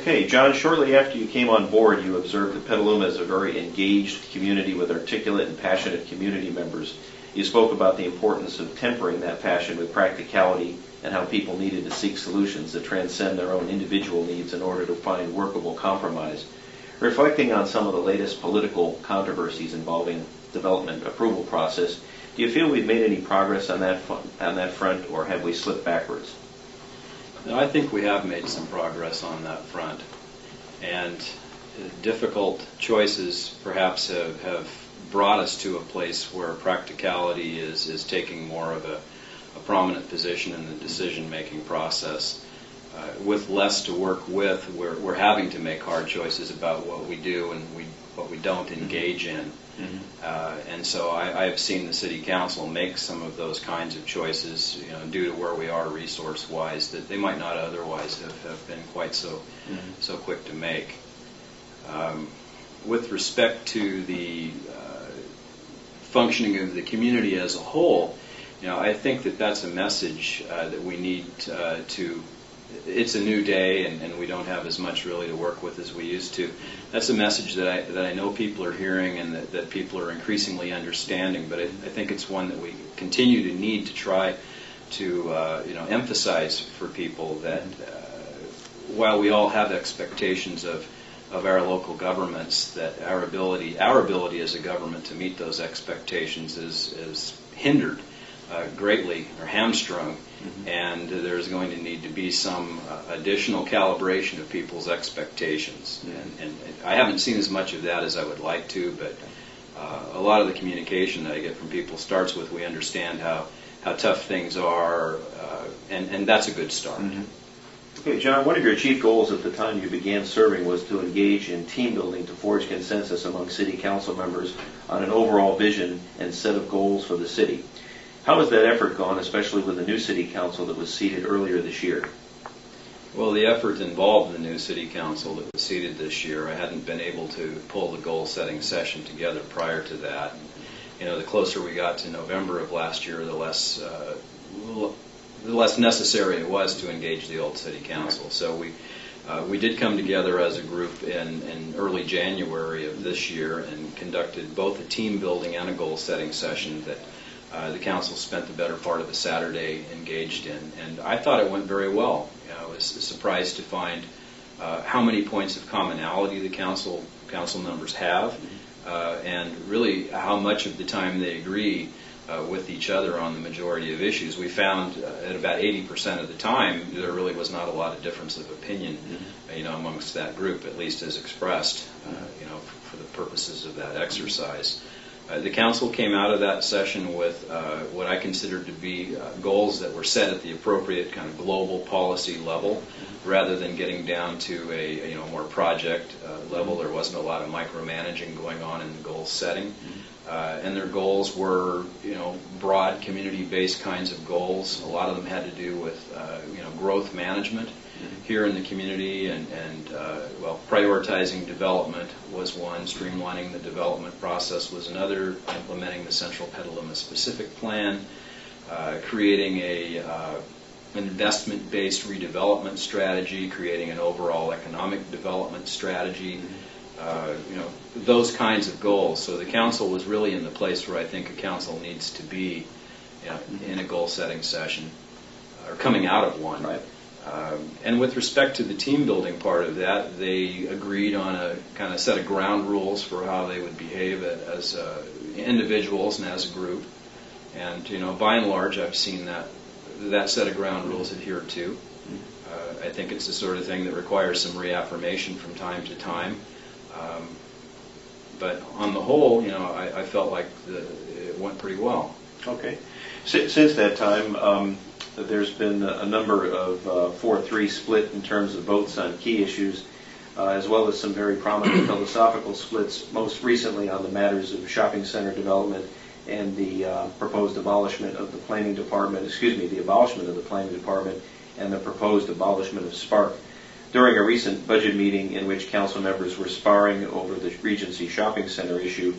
Okay, John, shortly after you came on board, you observed that Petaluma is a very engaged community with articulate and passionate community members. You spoke about the importance of tempering that passion with practicality and how people needed to seek solutions that transcend their own individual needs in order to find workable compromise. Reflecting on some of the latest political controversies involving development approval process, do you feel we've made any progress on that front, or have we slipped backwards? I think we have made some progress on that front, and difficult choices perhaps have brought us to a place where practicality is taking more of a prominent position in the decision-making process. With less to work with, we're having to make hard choices about what we do and what we don't engage in. And so I have seen the City Council make some of those kinds of choices, due to where we are resource-wise, that they might not otherwise have been quite so quick to make. With respect to the functioning of the community as a whole, I think that's a message that we need to. It's a new day, and we don't have as much really to work with as we used to. That's a message that I know people are hearing and that people are increasingly understanding. But I think it's one that we continue to need to try to emphasize for people that while we all have expectations of our local governments, that our ability as a government to meet those expectations is hindered greatly, or hamstrung, and there's going to need to be some additional calibration of people's expectations. And I haven't seen as much of that as I would like to, but a lot of the communication that I get from people starts with, we understand how tough things are, and that's a good start. Okay, John, one of your chief goals at the time you began serving was to engage in team building to forge consensus among City Council members on an overall vision and set of goals for the city. How has that effort gone, especially with the new City Council that was seated earlier this year? Well, the effort involved the new City Council that was seated this year. I hadn't been able to pull the goal-setting session together prior to that. The closer we got to November of last year, the less necessary it was to engage the old City Council. So we did come together as a group in early January of this year and conducted both a team building and a goal-setting session that the council spent the better part of the Saturday engaged in, and I thought it went very well. I was surprised to find how many points of commonality the council members have, and really how much of the time they agree with each other on the majority of issues. We found at about 80% of the time there really was not a lot of difference of opinion, amongst that group, at least as expressed, for the purposes of that exercise. The council came out of that session with what I considered to be goals that were set at the appropriate kind of global policy level, rather than getting down to a more project level. There wasn't a lot of micromanaging going on in the goal setting, and their goals were broad community-based kinds of goals. A lot of them had to do with growth management here in the community, and prioritizing development was one, streamlining the development process was another, implementing the Central Petaluma specific plan, creating an investment-based redevelopment strategy, creating an overall economic development strategy, those kinds of goals. So the council was really in the place where I think a council needs to be in a goal-setting session, or coming out of one. Right. And with respect to the team building part of that, they agreed on a kind of set of ground rules for how they would behave as individuals and as a group. And by and large, I've seen that set of ground rules adhered to. I think it's the sort of thing that requires some reaffirmation from time to time. But on the whole, I felt like it went pretty well. Okay. Since that time, there's been a number of 4-3 split in terms of votes on key issues, as well as some very prominent philosophical splits, most recently on the matters of shopping center development and the proposed abolishment of the planning department, the abolishment of the planning department and the proposed abolishment of Spark. During a recent budget meeting in which council members were sparring over the Regency shopping center issue,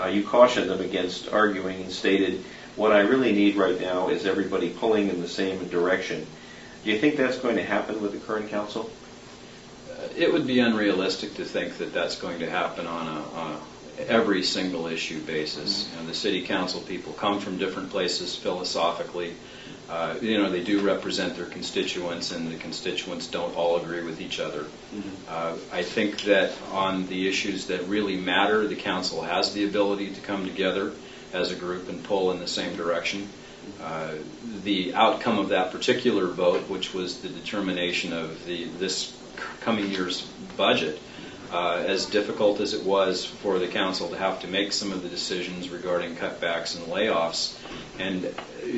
you cautioned them against arguing and stated, "What I really need right now is everybody pulling in the same direction." Do you think that's going to happen with the current council? It would be unrealistic to think that that's going to happen on a every single issue basis. You know, the city council people come from different places philosophically. You know, they do represent their constituents, and the constituents don't all agree with each other. I think that on the issues that really matter, the council has the ability to come together as a group and pull in the same direction. The outcome of that particular vote, which was the determination of this coming year's budget, as difficult as it was for the council to have to make some of the decisions regarding cutbacks and layoffs, and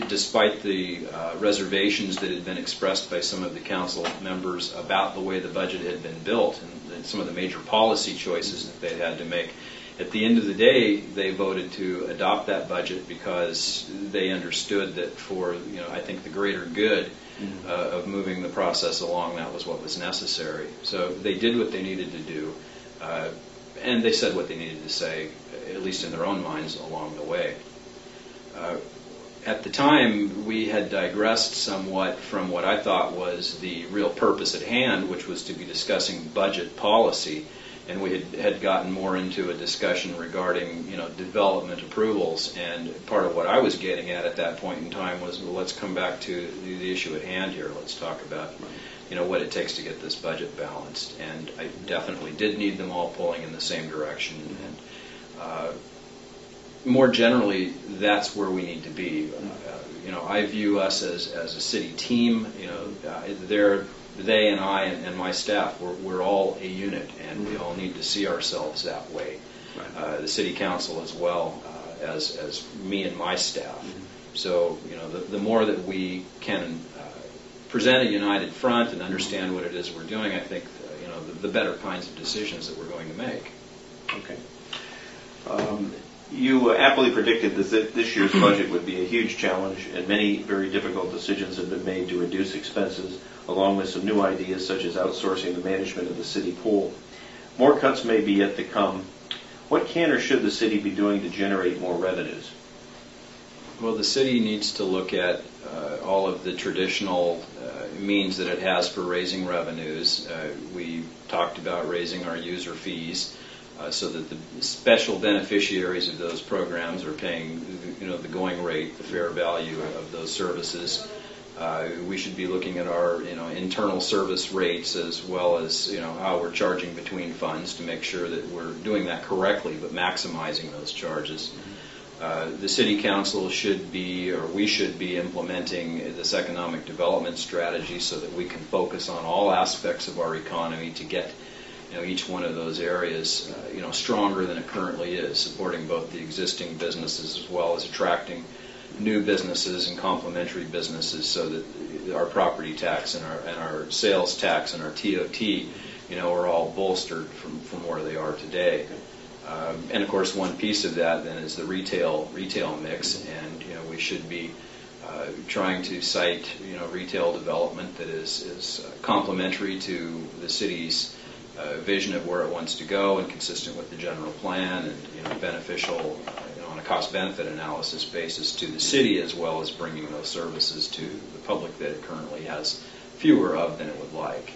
despite the reservations that had been expressed by some of the council members about the way the budget had been built and some of the major policy choices that they had to make, at the end of the day, they voted to adopt that budget because they understood that for, you know, I think the greater good of moving the process along, that was what was necessary. So they did what they needed to do, and they said what they needed to say, at least in their own minds, along the way. At the time, we had digressed somewhat from what I thought was the real purpose at hand, which was to be discussing budget policy, and we had gotten more into a discussion regarding, you know, development approvals. And part of what I was getting at that point in time was, well, let's come back to the issue at hand here. Let's talk about, you know, what it takes to get this budget balanced. And I definitely did need them all pulling in the same direction. And more generally, that's where we need to be. You know, I view us as a city team. You know, they and I and my staff, we're all a unit, and we all need to see ourselves that way. The city council as well as me and my staff. So, you know, the more that we can present a united front and understand what it is we're doing, I think, you know, the better kinds of decisions that we're going to make. Okay. You aptly predicted that this year's budget would be a huge challenge, and many very difficult decisions have been made to reduce expenses, along with some new ideas such as outsourcing the management of the city pool. More cuts may be yet to come. What can or should the city be doing to generate more revenues? Well, the city needs to look at all of the traditional means that it has for raising revenues. We talked about raising our user fees, so that the special beneficiaries of those programs are paying, you know, the going rate, the fair value of those services. We should be looking at our, you know, internal service rates, as well as, you know, how we're charging between funds, to make sure that we're doing that correctly, but maximizing those charges. The city council should be, or we should be, implementing this economic development strategy so that we can focus on all aspects of our economy to get, you know, each one of those areas, you know, stronger than it currently is, supporting both the existing businesses as well as attracting new businesses and complementary businesses, so that our property tax and our sales tax and our TOT, you know, are all bolstered from where they are today. And of course, one piece of that then is the retail mix, and, you know, we should be trying to cite, you know, retail development that is complementary to the city's vision of where it wants to go and consistent with the general plan, and, you know, beneficial, you know, on a cost-benefit analysis basis to the city, as well as bringing those services to the public that it currently has fewer of than it would like.